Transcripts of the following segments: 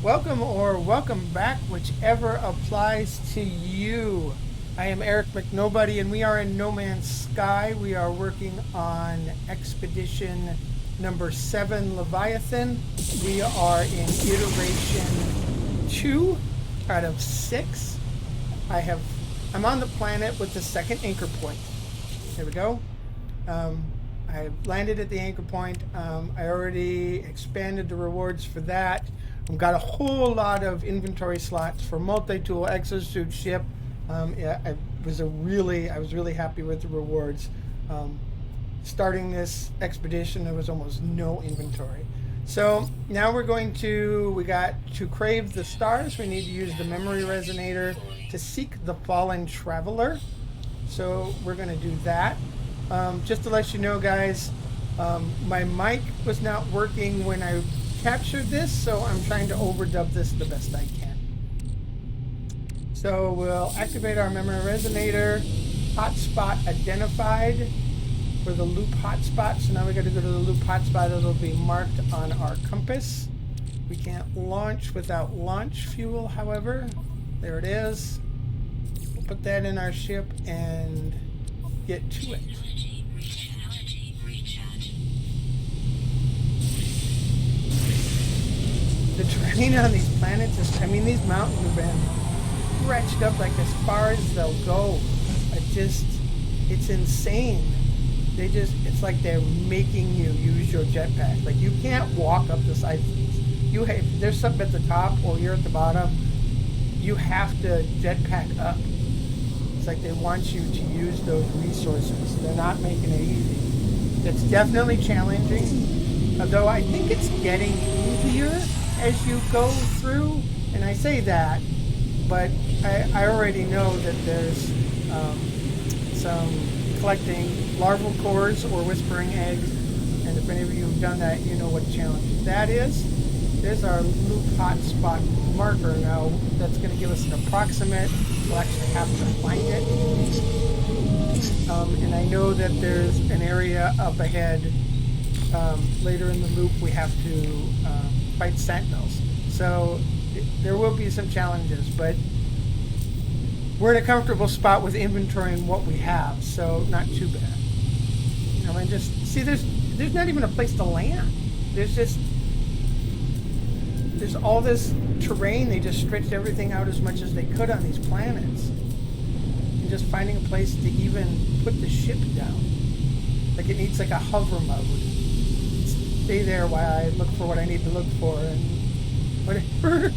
welcome or welcome back, whichever applies to you. I am Eric McNobody, and we are in No Man's Sky. We are working on expedition number 7, Leviathan. We are in iteration 2 out of 6. I'm on the planet with the second anchor point. There we go. I landed at the anchor point. I already expanded the rewards for that. I've got a whole lot of inventory slots for multi-tool, exosuit, ship. I was really happy with the rewards. Starting this expedition, there was almost no inventory. So now we got to crave the stars. We need to use the memory resonator to seek the fallen traveler. So we're going to do that. Just to let you know, guys, my mic was not working when I captured this, so I'm trying to overdub this the best I can. So we'll activate our memory resonator. Hotspot identified for the loop hotspot. So now we got to go to the loop hotspot. It'll be marked on our compass. We can't launch without launch fuel, however. There it is. We'll put that in our ship and get to it. The terrain on these planets these mountains have been stretched up like as far as they'll go. It's insane. It's like they're making you use your jetpack. Like, you can't walk up the side. There's something at the top or you're at the bottom. You have to jetpack up. It's like they want you to use those resources. They're not making it easy. It's definitely challenging, although I think it's getting easier as you go through. And I say that, but I already know that there's some collecting larval cores or whispering eggs. And if any of you have done that, you know what challenge that is. There's our loop hotspot marker now. That's going to give us an approximate. We'll actually have to find it. And I know that there's an area up ahead. Later in the loop, we have to fight sentinels. So there will be some challenges, but we're in a comfortable spot with inventory and what we have, so not too bad. And just see, there's not even a place to land. There's all this terrain. They just stretched everything out as much as they could on these planets. And just finding a place to even put the ship down. Like, it needs like a hover mode. Stay there while I look for what I need to look for and whatever.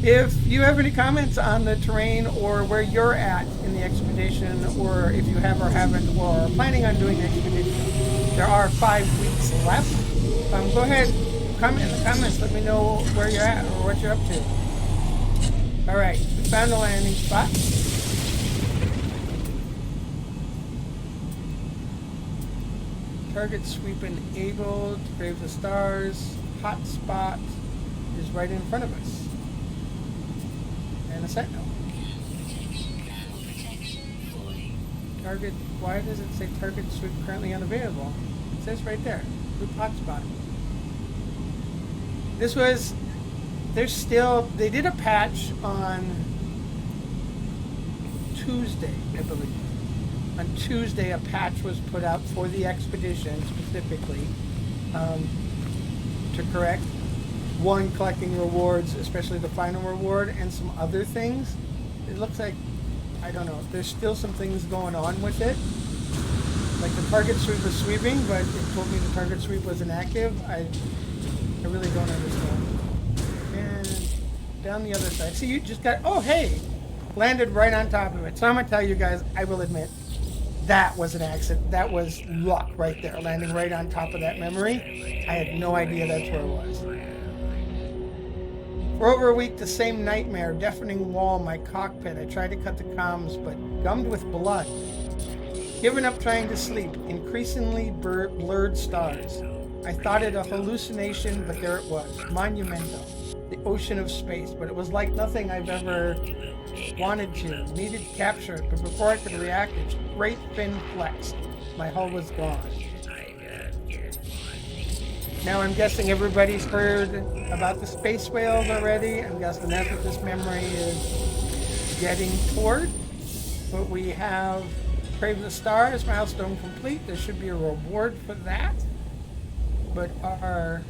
If you have any comments on the terrain or where you're at in the expedition, or if you have or haven't or are planning on doing the expedition, there are 5 weeks left. Go ahead, comment in the comments. Let me know where you're at or what you're up to. All right, we found the landing spot. Target sweep enabled. Crave the stars. Hotspot is right in front of us. And a sentinel. Target. Why does it say target sweep currently unavailable? It says right there. Loop hotspot. They did a patch on Tuesday, I believe. On Tuesday, a patch was put out for the expedition specifically to correct collecting rewards, especially the final reward, and some other things. It looks like, I don't know, there's still some things going on with it. Like, the target sweep was sweeping, but it told me the target sweep was inactive. I really don't understand. And down the other side. See, you just got, oh, hey, landed right on top of it. So I'm going to tell you guys, I will admit, that was an accident. That was luck right there, landing right on top of that memory. I had no idea that's where it was. For over a week, the same nightmare, deafening wall, my cockpit. I tried to cut the comms, but gummed with blood. Given up trying to sleep, increasingly blurred stars. I thought it a hallucination, but there it was, monumental. The ocean of space, but it was like nothing I've ever wanted to, needed to capture it, but before I could react, its great fin flexed. My hull was gone. Now I'm guessing everybody's heard about the space whales already. I'm guessing that's what this memory is getting toward. But we have Crave the Stars, milestone complete. There should be a reward for that. But our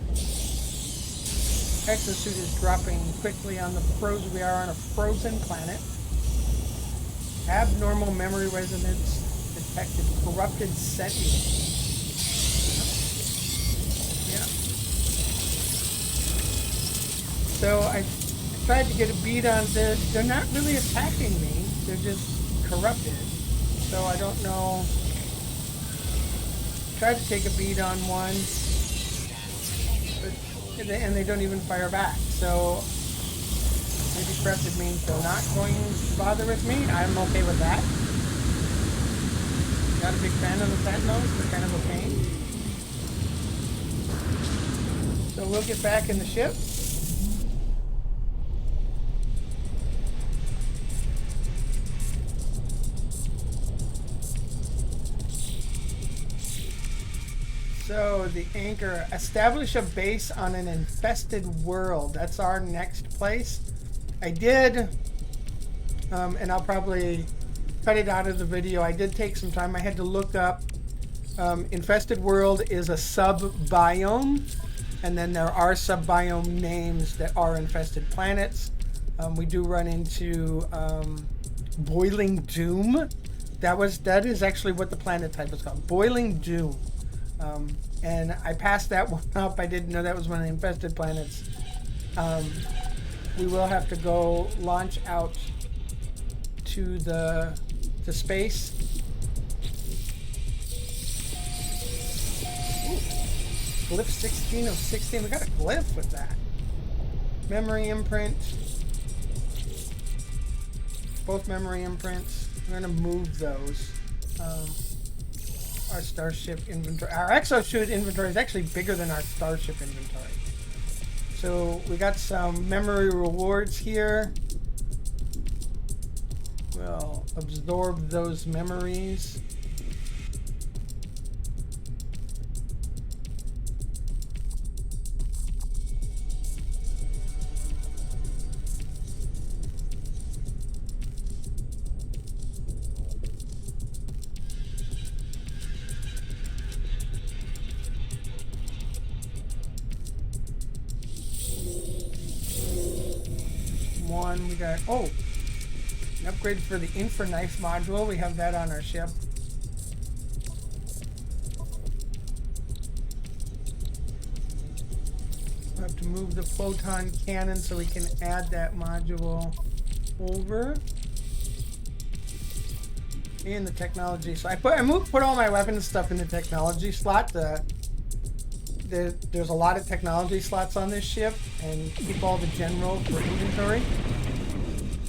exosuit is dropping quickly on the frozen. We are on a frozen planet. Abnormal memory resonance detected. Corrupted sentient. Yeah. So I tried to get a bead on this. They're not really attacking me. They're just corrupted. So I don't know. Tried to take a bead on one. And they don't even fire back. So maybe corrupted means they're not going to bother with me. I'm okay with that. Not a big fan of the Sentinels. They're kind of a pain. So we'll get back in the ship. So the anchor, establish a base on an infested world. That's our next place. I did, and I'll probably cut it out of the video. I did take some time. I had to look up. Infested world is a sub-biome, and then there are sub-biome names that are infested planets. We do run into Boiling Doom. That is actually what the planet type is called, Boiling Doom. And I passed that one up. I didn't know that was one of the infested planets. We will have to go launch out to space. Ooh, glyph 16 of 16. We got a glyph with that. Memory imprint. Both memory imprints. We're going to move those. Our starship inventory. Our exosuit inventory is actually bigger than our starship inventory. So we got some memory rewards here. We'll absorb those memories. We got, an upgrade for the Infraknife module. We have that on our ship. We have to move the photon cannon so we can add that module over. In the technology. So I put all my weapons stuff in the technology slot. There's a lot of technology slots on this ship, and keep all the general for inventory.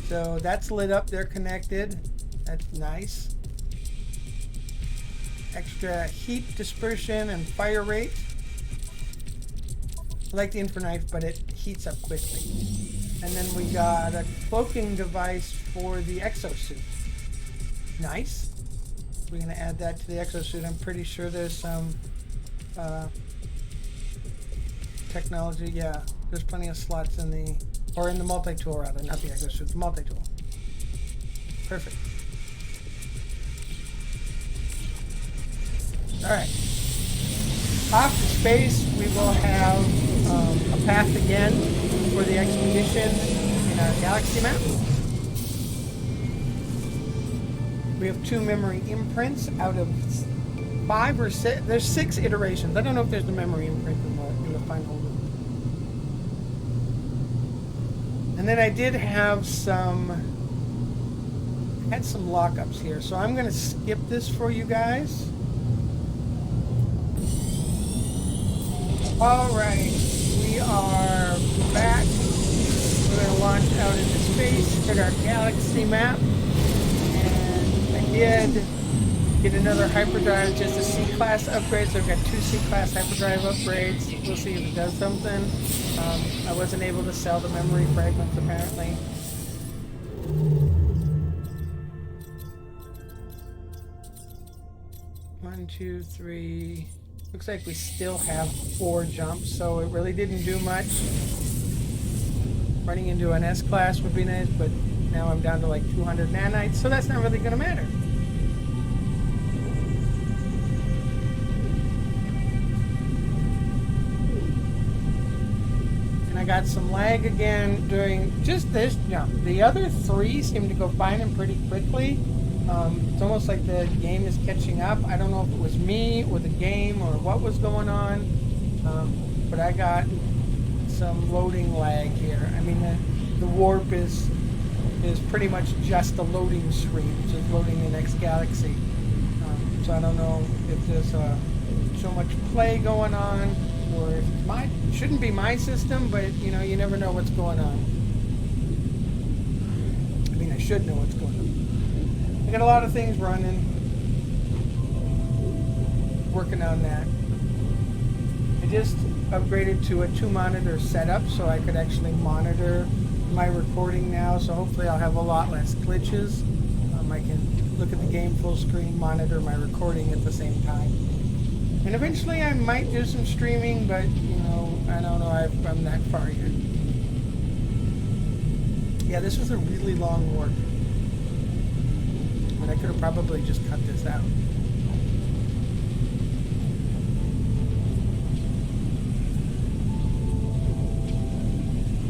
So that's lit up. They're connected. That's nice. Extra heat dispersion and fire rate. I like the Infraknife, but it heats up quickly. And then we got a cloaking device for the exosuit. Nice. We're going to add that to the exosuit. I'm pretty sure there's some technology. Yeah, there's plenty of slots in the multi-tool rather, not the exosuit, the multi-tool. Perfect. Alright. Off to space, we will have a path again for the expedition in our galaxy map. We have 2 memory imprints out of 5 or 6. There's 6 iterations. I don't know if there's a memory imprint in the final one. And then I did have some lockups here, so I'm going to skip this for you guys. Alright, we are back. We're going to launch out into space, hit our galaxy map, and I did get another hyperdrive, just a C-class upgrade, so I've got 2 C-class hyperdrive upgrades. We'll see if it does something. I wasn't able to sell the memory fragments, apparently. One, two, three. Looks like we still have 4 jumps, so it really didn't do much. Running into an S-class would be nice, but now I'm down to like 200 nanites, so that's not really going to matter. And I got some lag again during just this jump. The other 3 seem to go fine and pretty quickly. It's almost like the game is catching up. I don't know if it was me or the game or what was going on, but I got some loading lag here. I mean, the warp is pretty much just a loading screen, just loading the next galaxy. So I don't know if there's so much play going on, or if it shouldn't be my system, but you know, you never know what's going on. I mean, I should know what's going on. I got a lot of things running, working on that. I just upgraded to a 2-monitor setup so I could actually monitor my recording now, so hopefully I'll have a lot less glitches. I can look at the game full screen, monitor my recording at the same time. And eventually I might do some streaming, but you know, I don't know if I'm that far yet. Yeah, this was a really long warp. But I could have probably just cut this out.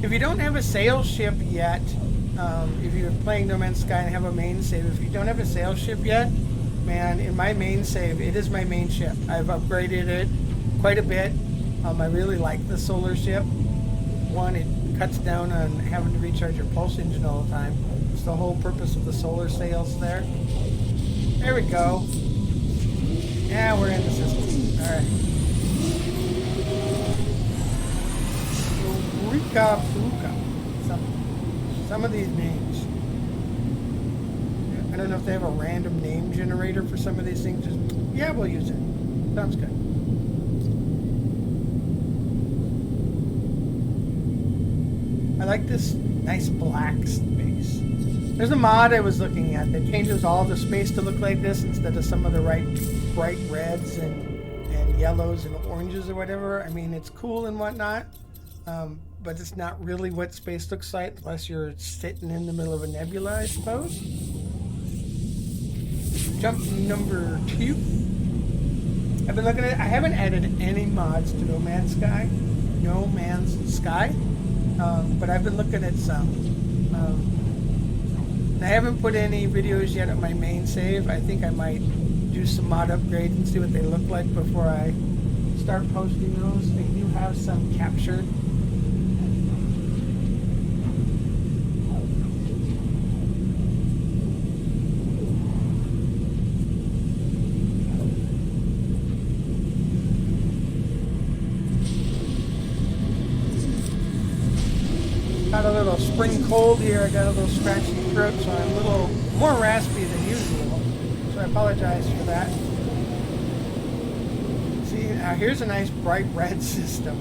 If you don't have a sail ship yet, if you're playing No Man's Sky and have a main save, if you don't have a sail ship yet, man, in my main save, it is my main ship. I've upgraded it quite a bit. I really like the solar ship. One, it cuts down on having to recharge your pulse engine all the time. It's the whole purpose of the solar sails there. There we go. Yeah, we're in the system. All right. Eureka Fuka. Some of these names. I don't know if they have a random name generator for some of these things. Yeah, we'll use it. Sounds good. I like this nice black space. There's a mod I was looking at that changes all the space to look like this instead of some of the bright reds and yellows and oranges or whatever. I mean, it's cool and whatnot, but it's not really what space looks like unless you're sitting in the middle of a nebula, I suppose. Jump number 2. I've been looking at it. I haven't added any mods to No Man's Sky. But I've been looking at some. I haven't put any videos yet on my main save. I think I might do some mod upgrades and see what they look like before I start posting those. I do have some captured. Got a little spring cold here. I got a little scratchy throat, so I'm a little more raspy than usual. So I apologize for that. See, now here's a nice bright red system.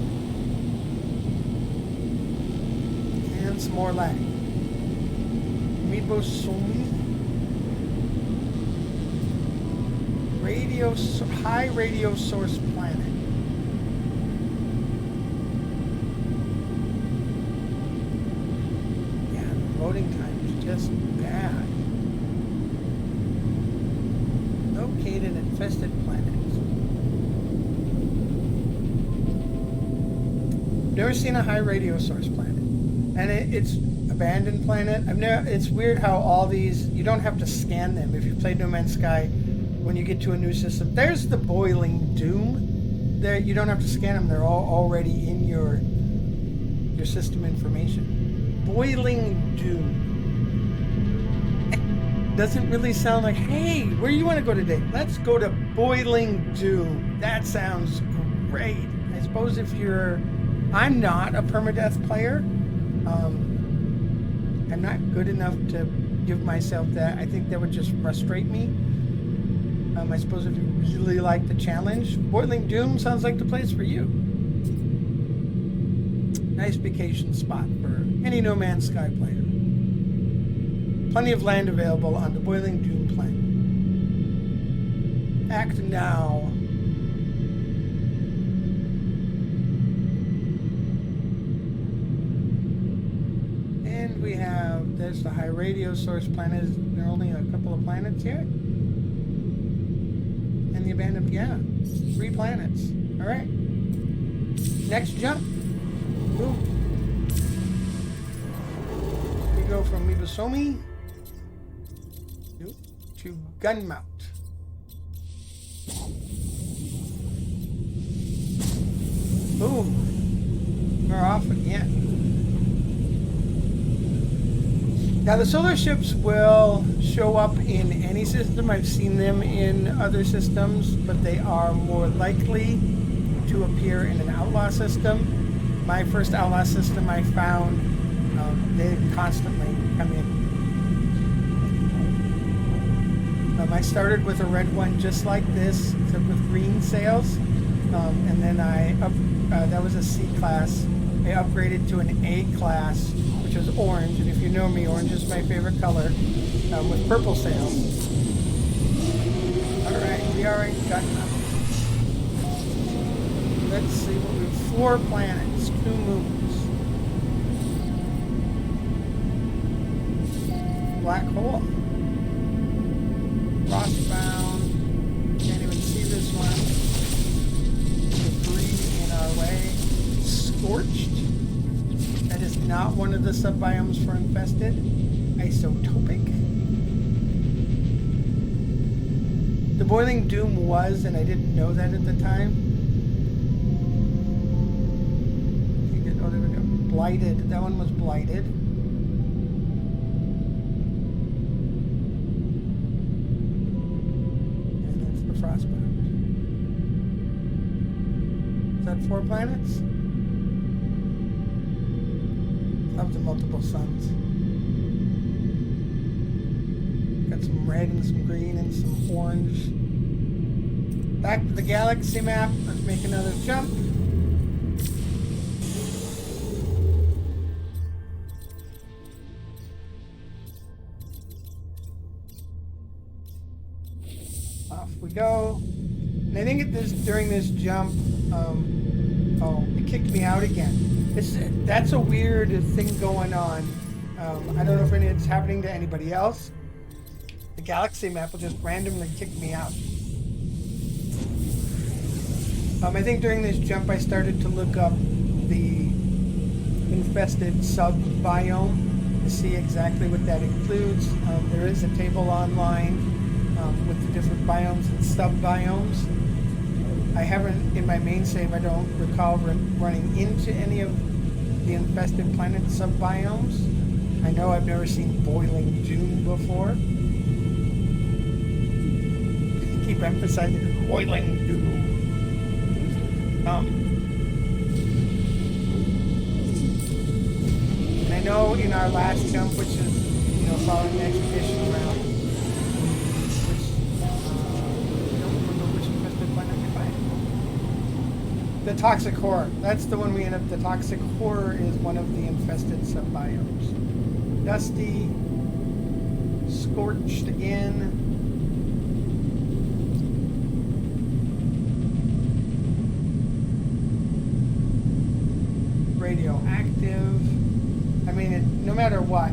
And some more lag. Midbosum. High radio source planet. Loading time is just bad. Located infested planets. Never seen a high radio source planet, and it's abandoned planet. It's weird how all these, you don't have to scan them. If you played No Man's Sky, when you get to a new system, there's the Boiling Doom. There, you don't have to scan them. They're all already in your system information. Boiling Doom. Doesn't really sound like, hey, where you want to go today? Let's go to Boiling Doom. That sounds great. I suppose if I'm not a permadeath player. I'm not good enough to give myself that. I think that would just frustrate me. I suppose if you really like the challenge, Boiling Doom sounds like the place for you. Nice vacation spot for any No Man's Sky player. Plenty of land available on the Boiling Doom planet. Act now. we have? There's the high radio source planet. There are only a couple of planets here. And the abandoned, yeah. 3 planets. Alright. Next jump. Boom. We go from Mibosomi to Gunmount. Boom. We're off again. Now the solar ships will show up in any system. I've seen them in other systems, but they are more likely to appear in an outlaw system. My first outlaw system I found, they constantly come in. I started with a red one just like this, except with green sails. And then that was a C class. I upgraded to an A class, which was orange. And if you know me, orange is my favorite color, with purple sails. All right, we are in Gunmount. Let's see what we have. 4 planets, 2 moons. Black hole. Frostbound. Can't even see this one. Debris in our way. Scorched. That is not one of the subbiomes for infested. Isotopic. The Boiling Doom was, and I didn't know that at the time. Oh, there we go. Blighted. That one was blighted. And that's the Frostbound. Is that 4 planets? Up to multiple suns. Got some red and some green and some orange. Back to the galaxy map. Let's make another jump. Off we go. And I think during this jump, it kicked me out again. That's a weird thing going on. I don't know if it's happening to anybody else. The galaxy map will just randomly kick me out. I think during this jump I started to look up the infested sub-biome to see exactly what that includes. There is a table online with the different biomes and sub-biomes. I haven't, in my main save, I don't recall running into any of the infested planet sub-biomes. I know I've never seen Boiling Doom before. Keep emphasizing Boiling Doom. And I know in our last jump, which is, following the expedition route, the Toxic Horror. That's the one we end up. The Toxic Horror is one of the infested subbiomes. Dusty. Scorched again. Radioactive. I mean, no matter what,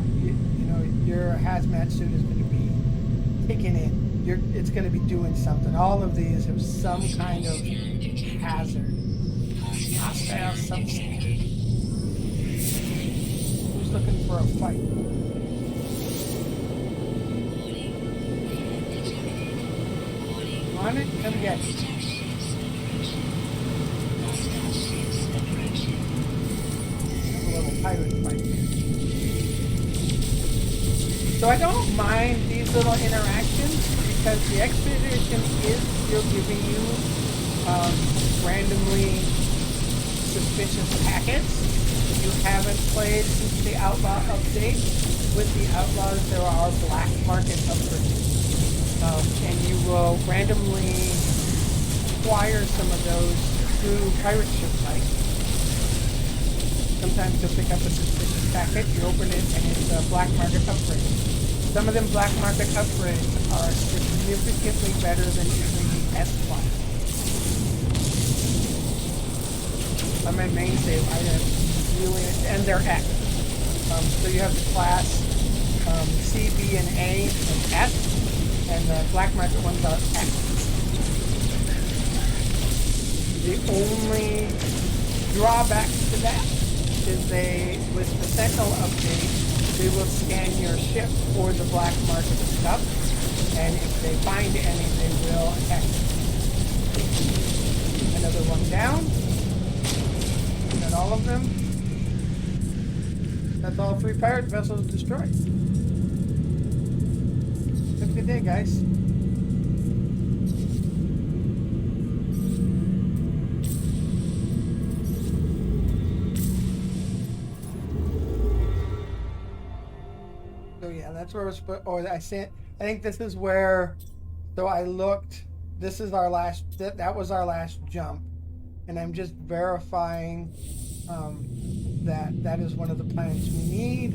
your hazmat suit is going to be taken in. It's going to be doing something. All of these have some kind of hazard. Hostile substance. Who's looking for a fight? On it? Come get it. Have a little pirate fight. So I don't mind these little interactions because the expedition is still giving you randomly suspicious packets. If you haven't played since the Outlaw update, with the Outlaws there are black market upgrades. And you will randomly acquire some of those through pirate ship sites. Sometimes you'll pick up a suspicious packet, you open it, and it's a black market upgrade. Some of them black market upgrades are significantly better than even the S class. On my main save, I have really, and they're X. So you have the class C, B, and A, and F, and the black market ones are X. The only drawback to that is with the Sentinel update, they will scan your ship for the black market stuff, and if they find any, they will attack you. Another one down. And then all of them. That's all 3 pirate vessels destroyed. Have a good day, guys. So yeah, that's where I think this is where. So I looked. This is our last. That was our last jump, and I'm just verifying that is one of the planets we need.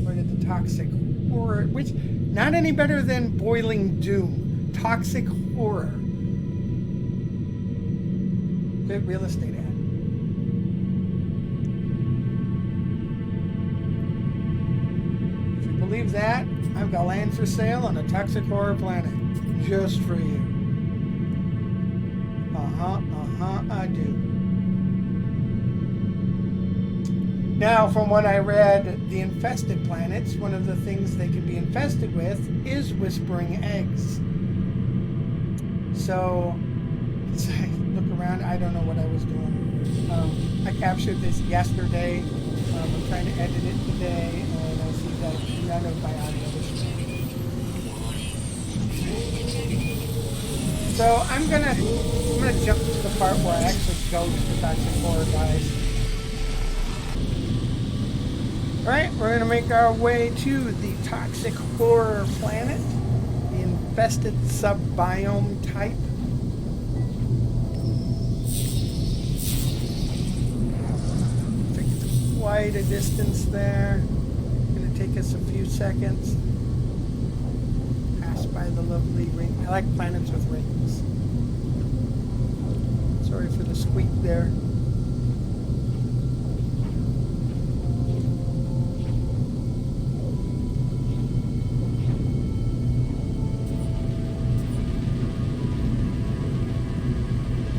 Where did the toxic horror? Which not any better than boiling doom. Toxic horror. Good real estate ad. Believe that, I've got land for sale on a toxic horror planet just for you. I do. Now, from what I read, the infested planets, one of the things they can be infested with is whispering eggs. So, as I look around, I don't know what I was doing. I captured this yesterday. I'm trying to edit it today, and I see that none of my audio was streamed. So I'm gonna jump to the part where I actually go to the toxic horror guys. Alright, we're gonna make our way to the toxic horror planet, the infested sub-biome type. Quite a distance there. Gonna take us a few seconds. Pass by the lovely ring. I like planets with rings. Sorry for the squeak there.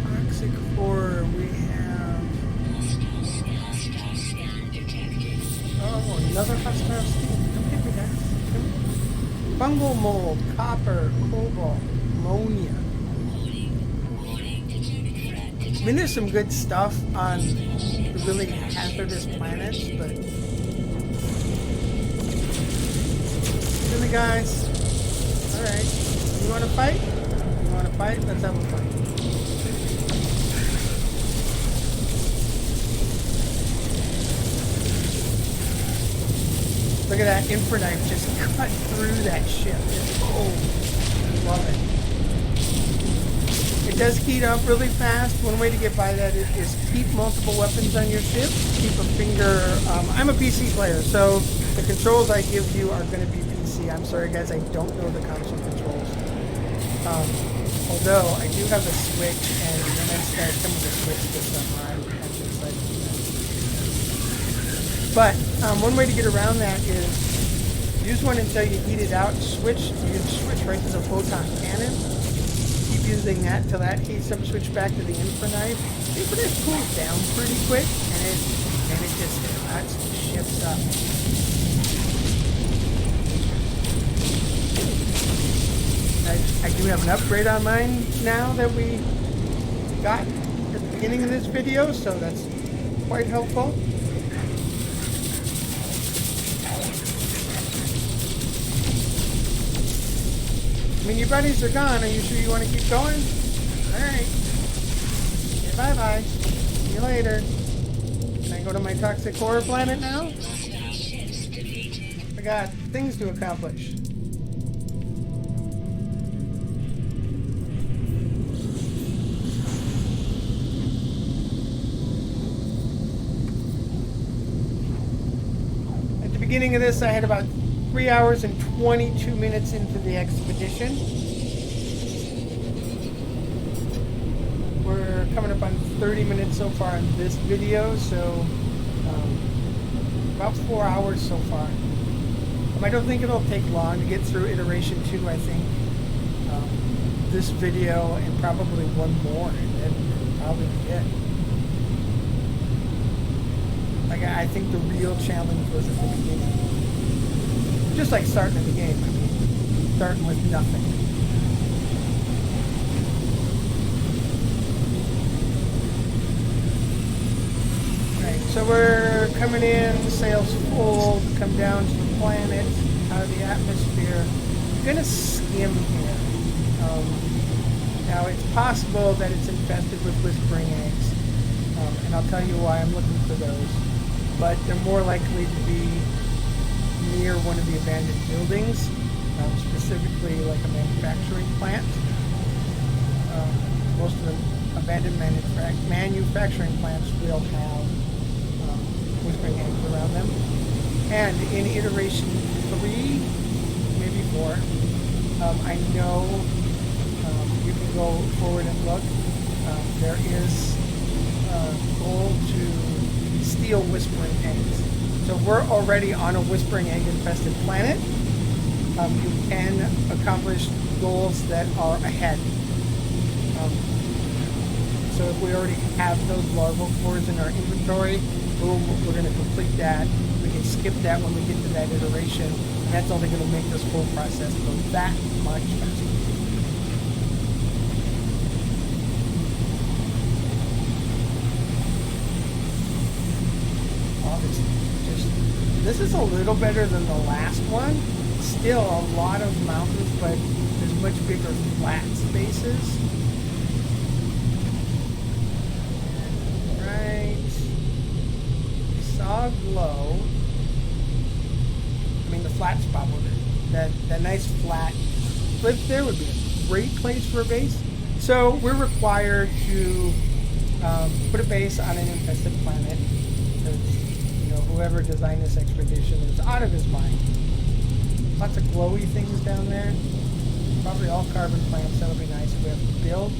Toxic horror. We have. Oh, another hostile state. Come get me, guys. Fungal mold, copper, cobalt, ammonia. I mean, there's some good stuff on the really hazardous planets, but really, guys. All right, you want to fight? You want to fight? Let's have a fight. Look at that infraknife just cut through that ship. Oh, I love it. It does heat up really fast. One way to get by that is keep multiple weapons on your ship. Keep a finger. I'm a PC player, so the controls I give you are going to be PC. I'm sorry, guys, I don't know the console controls. Although I do have a Switch, and when I start some of the Switch stuff, I'm actually excited for that. But one way to get around that is use one until you heat it out. Switch. You can switch right to the photon cannon. Keep using that till that heats up. Switch back to the infraknife. The infraknife cools down pretty quick, and it just cuts the ships up. I do have an upgrade on mine now that we got at the beginning of this video, so that's quite helpful. I mean, your buddies are gone. Are you sure you want to keep going? Alright. Okay, bye-bye. See you later. Can I go to my toxic horror planet now? I got things to accomplish. At the beginning of this, I had about 3 hours and 22 minutes into the expedition. We're coming up on 30 minutes so far in this video, so about 4 hours so far. I don't think it'll take long to get through iteration 2, I think. This video and probably one more, and then probably be it. Like, I think the real challenge was at the beginning. Just like starting the game, I mean, starting with nothing. Right, so we're coming in, sails full, come down to the planet, out of the atmosphere. I'm gonna skim here. Now it's possible that it's infested with whispering eggs, and I'll tell you why I'm looking for those. But they're more likely to be near one of the abandoned buildings, specifically like a manufacturing plant. Most of the abandoned manufacturing plants will have whispering eggs around them. And in iteration 3, maybe 4, I know you can go forward and look. There is a goal to steal whispering eggs. So we're already on a whispering egg infested planet. You can accomplish goals that are ahead. So if we already have those larval cores in our inventory, boom, we're going to complete that. We can skip that when we get to that iteration, and that's only going to make this whole process go that much faster. This is a little better than the last one. Still a lot of mountains, but there's much bigger flat spaces. Right. Saw a glow. I mean, the flat spot with it. That nice flat cliff there would be a great place for a base. So we're required to put a base on an infested planet. Whoever designed this expedition is out of his mind. Lots of glowy things down there. Probably all carbon plants. That'll be nice if we have to build.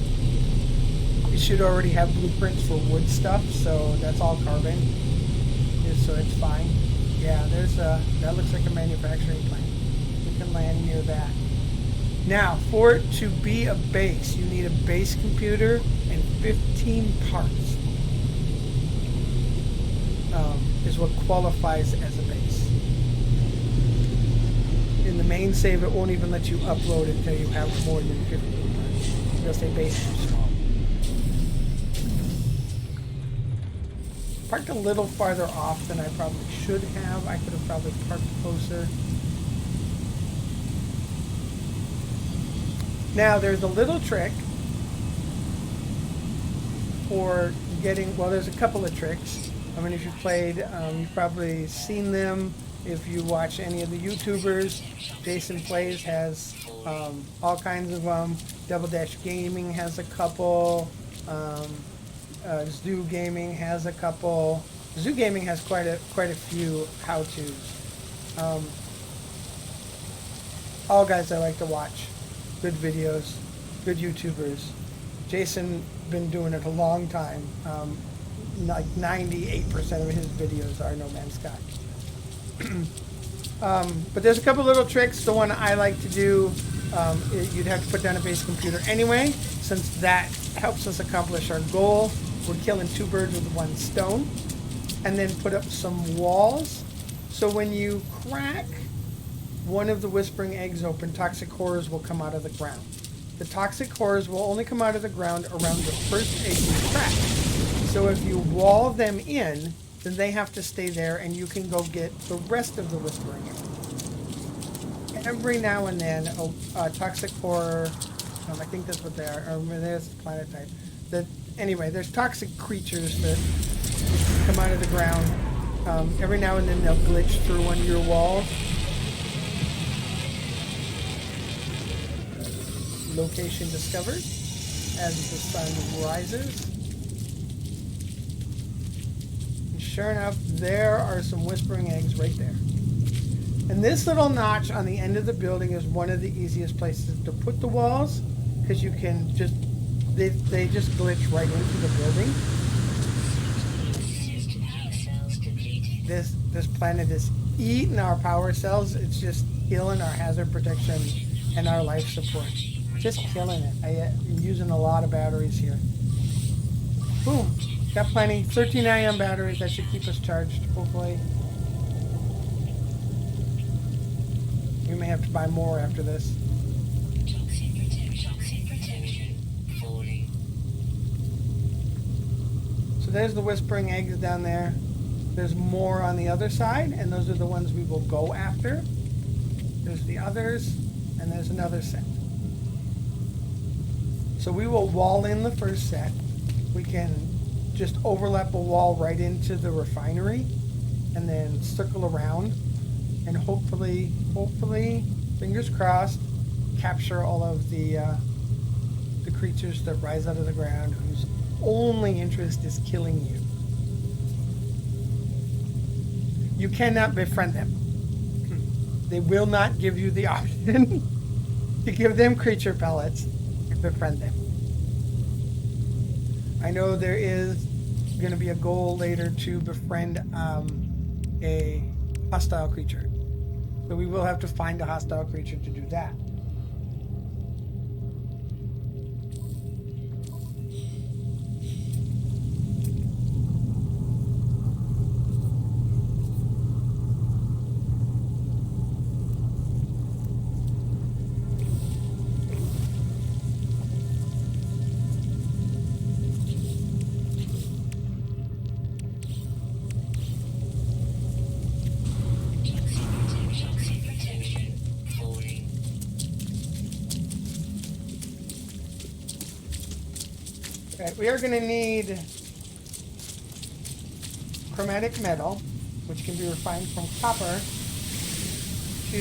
It should already have blueprints for wood stuff, so that's all carbon. So it's fine. Yeah, that looks like a manufacturing plant. We can land near that. Now, for it to be a base, you need a base computer and 15 parts. Is what qualifies as a base. In the main save, it won't even let you upload until you have more than 15 parts. It'll say base too small. Parked a little farther off than I probably should have. I could have probably parked closer. Now, there's a little trick for getting, well, there's a couple of tricks. I mean, if you played, you've probably seen them. If you watch any of the YouTubers, Jason Plays has all kinds of them. Double Dash Gaming has a couple. Zoo Gaming has a couple. Zoo Gaming has quite a few how-tos. All guys I like to watch. Good videos, good YouTubers. Jason been doing it a long time. Like 98% of his videos are No Man's Sky. But there's a couple little tricks. The one I like to do, you'd have to put down a base computer anyway, since that helps us accomplish our goal. We're killing 2 birds with 1 stone. And then put up some walls. So when you crack one of the whispering eggs open, toxic horrors will come out of the ground. The toxic horrors will only come out of the ground around the first egg you crack. So if you wall them in, then they have to stay there, and you can go get the rest of the whispering egg. Every now and then, a toxic horror, I think that's what they are, or there's the planet type. Anyway, there's toxic creatures that come out of the ground. Every now and then they'll glitch through one of your walls. Location discovered as the sun rises. And sure enough, there are some whispering eggs right there. And this little notch on the end of the building is one of the easiest places to put the walls, because you can just, they just glitch right into the building. This planet is eating our power cells. It's just killing our hazard protection and our life support. Just killing it. I'm using a lot of batteries here. Boom. Got plenty. 13 ion batteries. That should keep us charged, hopefully. We may have to buy more after this. So there's the whispering eggs down there. There's more on the other side, and those are the ones we will go after. There's the others, and there's another set. So we will wall in the first set. We can just overlap a wall right into the refinery, and then circle around, and hopefully, fingers crossed, capture all of the creatures that rise out of the ground whose only interest is killing you. You cannot befriend them. They will not give you the option to give them creature pellets and befriend them. I know there is going to be a goal later to befriend a hostile creature. So we will have to find a hostile creature to do that. Right, we are going to need chromatic metal, which can be refined from copper, to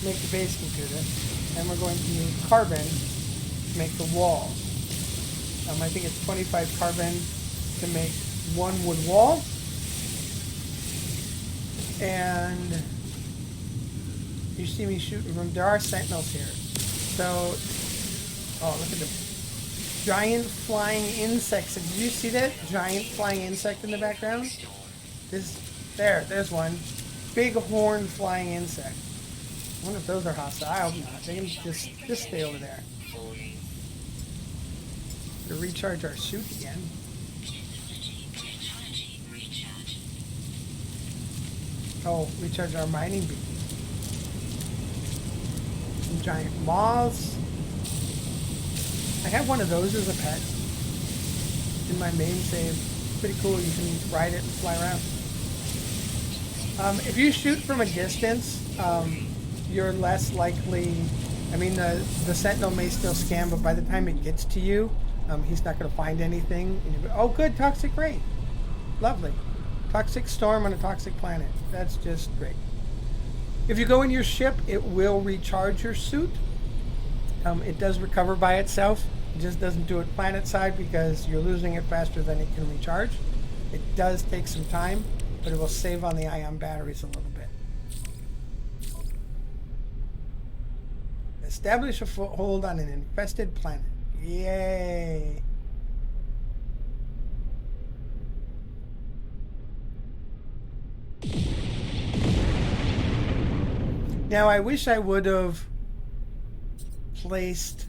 make the base computer. And we're going to need carbon to make the wall. I think it's 25 carbon to make one wood wall. And you see me shooting from, there are sentinels here. So, oh, look at the giant flying insects. Did you see that giant flying insect in the background? There's one. Big horned flying insect. I wonder if those are hostile. I hope not. They can just stay over there. To recharge our suit again. Oh, recharge our mining beacon. Some giant moths. I have one of those as a pet in my main save. Pretty cool. You can ride it and fly around. If you shoot from a distance, you're less likely. I mean, the sentinel may still scan, but by the time it gets to you, he's not going to find anything. And you go, oh, good, toxic rain. Lovely. Toxic storm on a toxic planet. That's just great. If you go in your ship, it will recharge your suit. It does recover by itself. It just doesn't do it planet side because you're losing it faster than it can recharge. It does take some time, but it will save on the ion batteries a little bit. Establish a foothold on an infested planet. Yay! Now, I wish I would have placed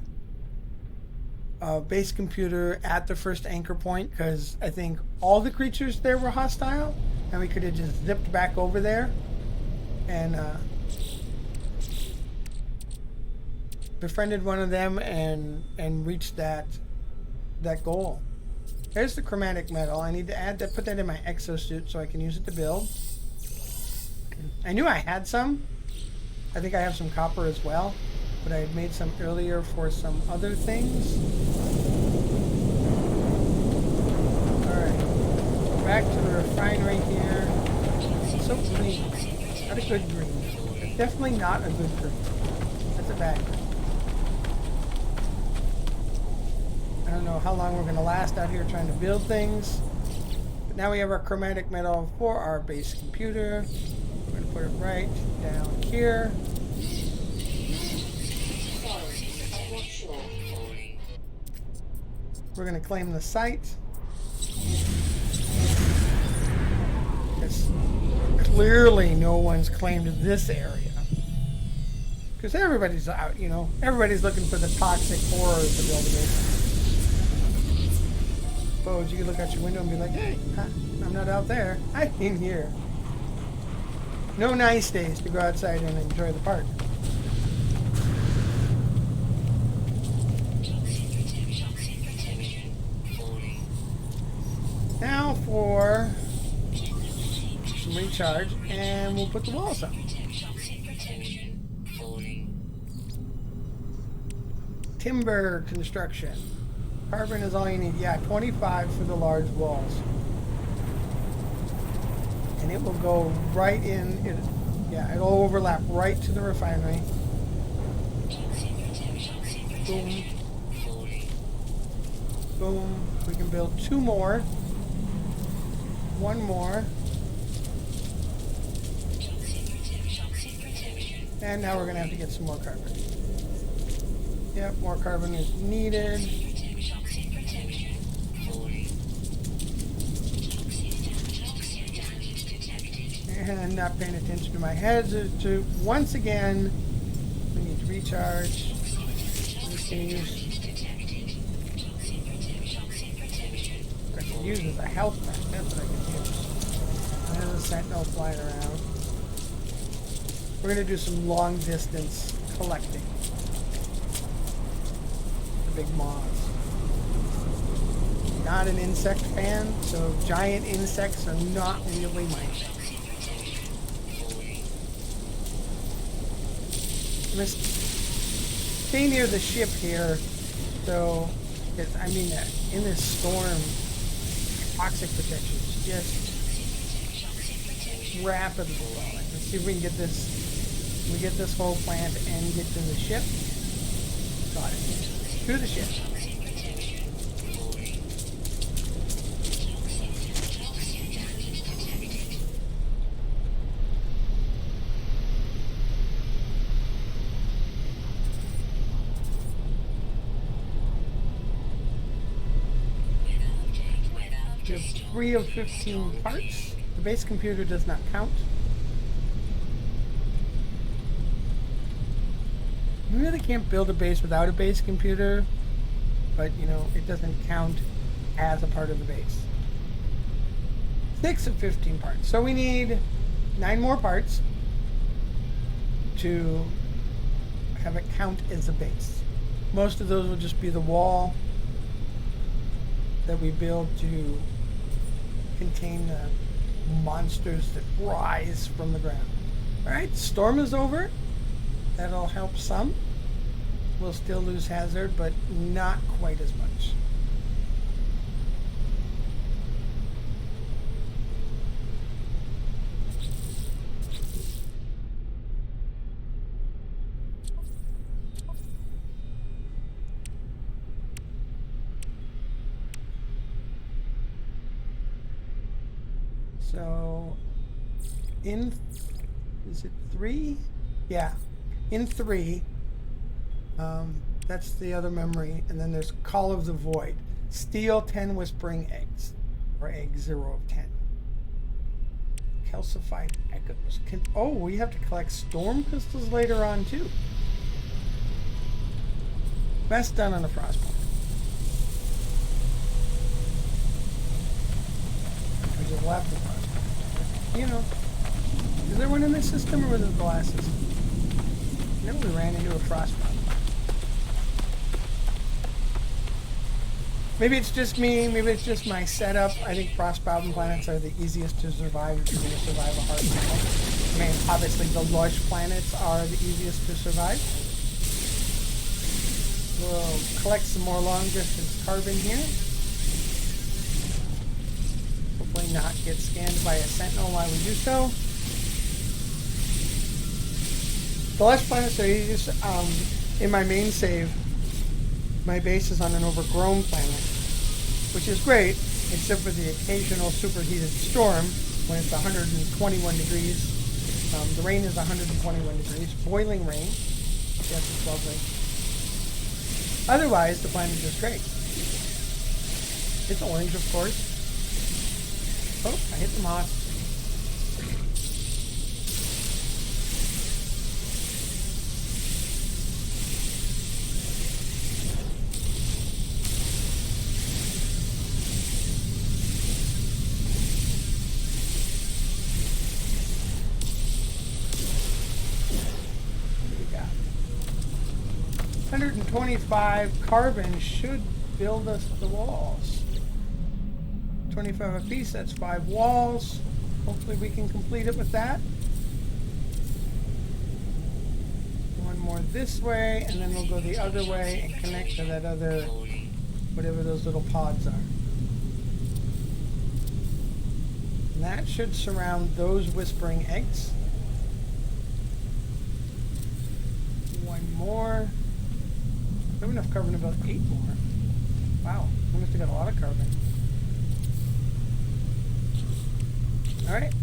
a base computer at the first anchor point, because I think all the creatures there were hostile, and we could have just zipped back over there and befriended one of them and reached that goal. There's the chromatic metal. I need to put that in my exosuit so I can use it to build. I knew I had some. I think I have some copper as well, but I had made some earlier for some other things. Alright, back to the refinery here. It's so green. Not a good green. It's definitely not a good green. That's a bad green. I don't know how long we're going to last out here trying to build things. But now we have our chromatic metal for our base computer. We're going to put it right down here. We're going to claim the site. clearly no one's claimed this area. Because everybody's out, you know. Everybody's looking for the toxic horrors to build a base. Suppose you could look out your window and be like, hey, I'm not out there. I'm in here. No nice days to go outside and enjoy the park. Now for some recharge, and we'll put the walls up. Timber construction. Carbon is all you need. Yeah, 25 for the large walls. And it will go right in. It'll overlap right to the refinery. Boom. Boom. We can build 2 more. 1 more. And now we're going to have to get some more carbon. Yep, more carbon is needed. And I'm not paying attention to my head. To once again, we need to recharge. I can use as a health pack. That's what I can use. There's a sentinel flying around. We're going to do some long distance collecting. Big moths. Not an insect fan, so giant insects are not really my thing. I'm going to stay near the ship here, so, I mean, in this storm, toxic protection is just rapidly growing. Let's see if we can get this whole plant and get to the ship. Got it. To the ship. We have 3 of 15 parts. The base computer does not count. You really can't build a base without a base computer, but you know, it doesn't count as a part of the base. 6 of 15 parts. So we need 9 more parts to have it count as a base. Most of those will just be the wall that we build to contain the monsters that rise from the ground. Alright, storm is over. That'll help some. We'll still lose hazard, but not quite as much. So, is it 3? Yeah. In 3, that's the other memory, and then there's Call of the Void. Steal 10 Whispering Eggs, or egg 0 of 10. Calcified Echoes. We have to collect Storm Pistols later on, too. Best done on a Frostbite. I just left the Frostbite. You know, is there one in this system, or was it the last system? No, we ran into a frostbite. Maybe it's just me, maybe it's just my setup. I think frostbound planets are the easiest to survive if you're going to survive a hard battle. I mean, obviously the lush planets are the easiest to survive. We'll collect some more long distance carbon here. Hopefully not get scanned by a sentinel while we do so. The lush planets are easiest. In my main save, my base is on an overgrown planet, which is great, except for the occasional superheated storm when it's 121 degrees. The rain is 121 degrees, boiling rain. Yes, it's lovely. Otherwise, the planet is great. It's orange, of course. Oh, I hit the moth. 25 carbon should build us the walls. 25 apiece, that's 5 walls. Hopefully we can complete it with that. One more this way, and then we'll go the other way and connect to that other, whatever those little pods are. And that should surround those whispering eggs. One more. We have enough carbon, about 8 more. Wow, we must have got a lot of carbon. Alright.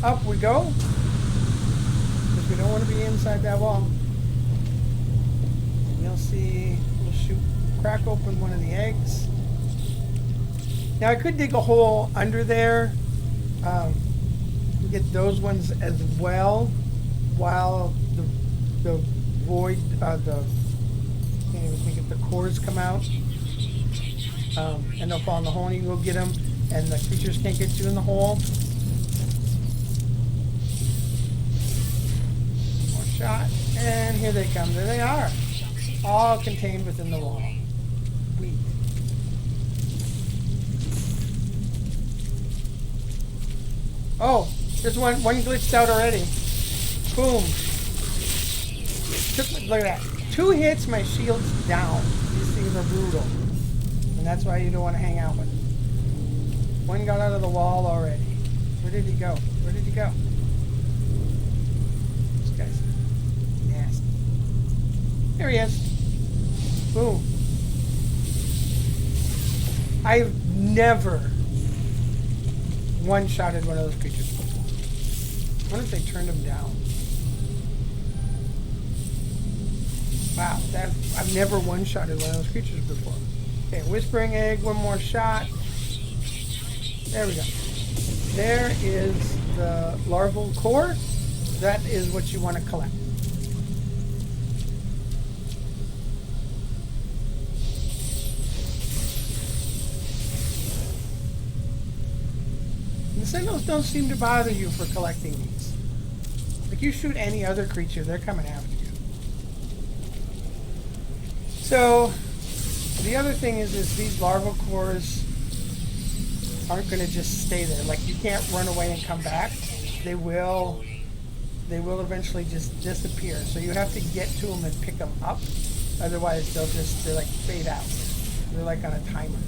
Up we go. Because we don't want to be inside that wall. You'll see, we'll shoot, crack open one of the eggs. Now I could dig a hole under there. Get those ones as well. While the void, can't even think if the cores come out. And they'll fall in the hole and you can go get them. And the creatures can't get you in the hole. More shot. And here they come. There they are. All contained within the wall. Sweet. Oh, there's one glitched out already. Boom. Look at that. 2 hits, my shield's down. These things are brutal. And that's why you don't want to hang out with them. One got out of the wall already. Where did he go? Where did he go? This guy's nasty. There he is. Boom. I've never one-shotted one of those creatures before. I wonder if they turned him down. Wow, I've never one-shotted one of those creatures before. Okay, Whispering Egg, one more shot. There we go. There is the larval core. That is what you want to collect. The signals don't seem to bother you for collecting these. Like you shoot any other creature, they're coming after you. So, the other thing is these larval cores aren't going to just stay there. Like you can't run away and come back. They will eventually just disappear. So you have to get to them and pick them up. Otherwise they're like fade out. They're like on a timer.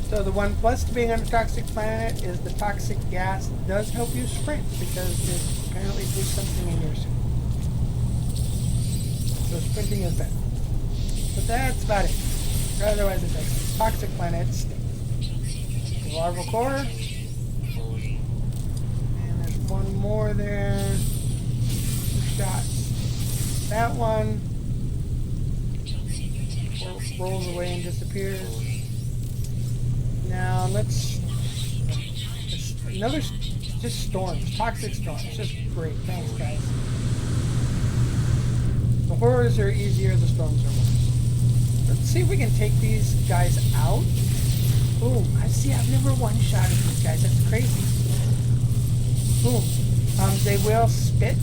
So the one plus to being on a toxic planet is the toxic gas does help you sprint because it apparently did something in your suit. So sprinting is better. But that's about it. Otherwise it doesn't. Toxic planet stinks. The larval core. And there's one more there. 2 shots. That one rolls away and disappears. Now let's another, just storms, toxic storms, just great. Thanks guys. The horrors are easier, the storms are worse. Let's see if we can take these guys out. Boom, I've never one-shotted these guys, that's crazy. Boom, they will spit.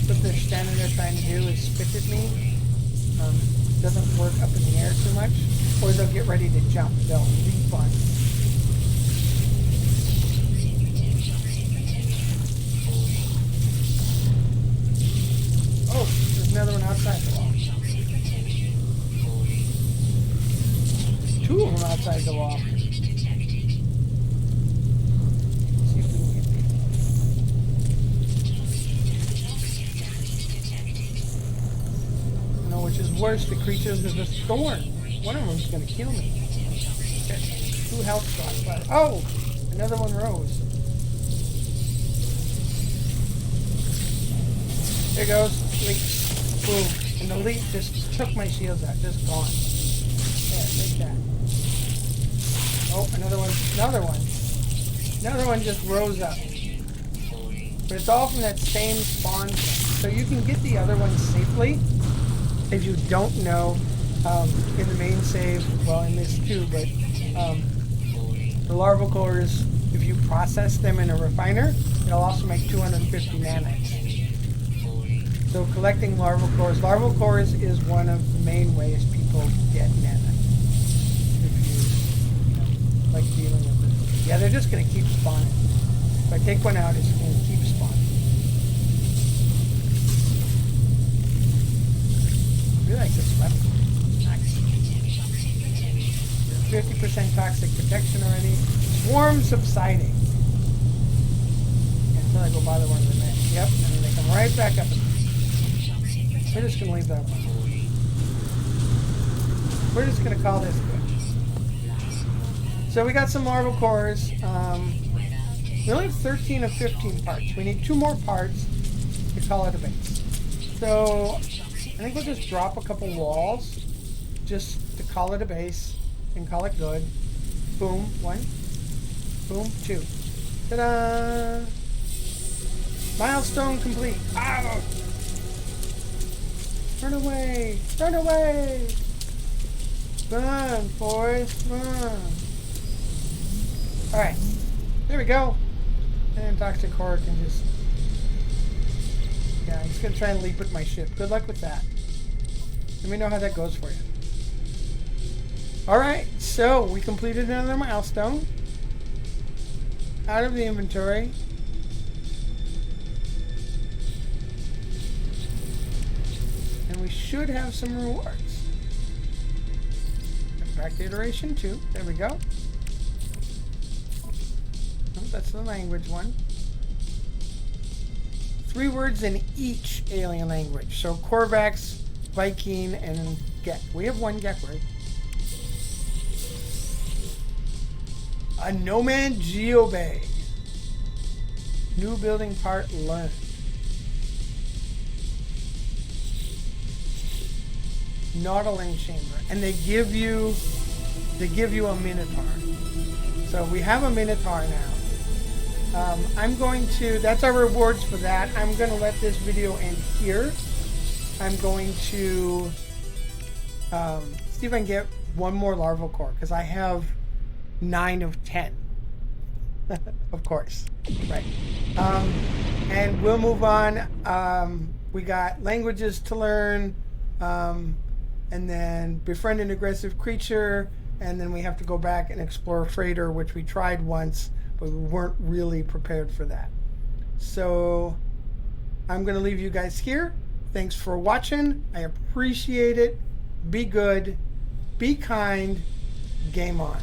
What they're standing there trying to do is spit at me. Doesn't work up in the air too much. Or they'll get ready to jump. They'll leap on. Oh, there's another one outside the wall. There's 2 of them outside the wall. See if we can get these. No, which is worse, the creatures of the storm. One of them's going to kill me. Okay. 2 health shots. Oh! Another one rose. There goes. Leap. Boom. And the leap just took my shields out. Just gone. There, take that. Oh, another one. Another one. Another one just rose up. But it's all from that same spawn thing. So you can get the other one safely. case you don't know, in the main save, well, in this too, but the larval cores, if you process them in a refiner, it'll also make 250 nanites. So collecting larval cores is one of the main ways people get nanites. If you like dealing with it. Yeah, they're just going to keep spawning. If I take one out, it's going to keep spawning. I really like this weapon. Nice. 50% toxic protection already. Swarm subsiding. Until I go bother one of the men. Yep, and then they come right back up. We're just going to leave that one. We're just going to call this good. So we got some larval cores. We only have 13 of 15 parts. We need 2 more parts to call it a base. So I think we'll just drop a couple walls just to call it a base and call it good. Boom, 1. Boom, 2. Ta-da! Milestone complete. Ow! Run away! Run away! Run, Forrest, run! Alright, there we go. And Toxic Core can just... Yeah, I'm just going to try and leap at my ship. Good luck with that. Let me know how that goes for you. Alright, so we completed another milestone. Out of the inventory. And we should have some rewards. Back to iteration 2. There we go. Oh, that's the language one. 3 words in each alien language. So Korvax, Viking, and Gek. We have 1 Gek word. A Nomad Geobay. New building part learned. Nautiling chamber, and they give you a Minotaur. So we have a Minotaur now. I'm going to, that's our rewards for that. I'm going to let this video end here. I'm going to see if I can get 1 more larval core, because I have 9 of 10. Of course, right. And we'll move on. We got languages to learn, and then befriend an aggressive creature, and then we have to go back and explore a freighter, which we tried once, but we weren't really prepared for that. So I'm going to leave you guys here. Thanks for watching. I appreciate it. Be good. Be kind. Game on.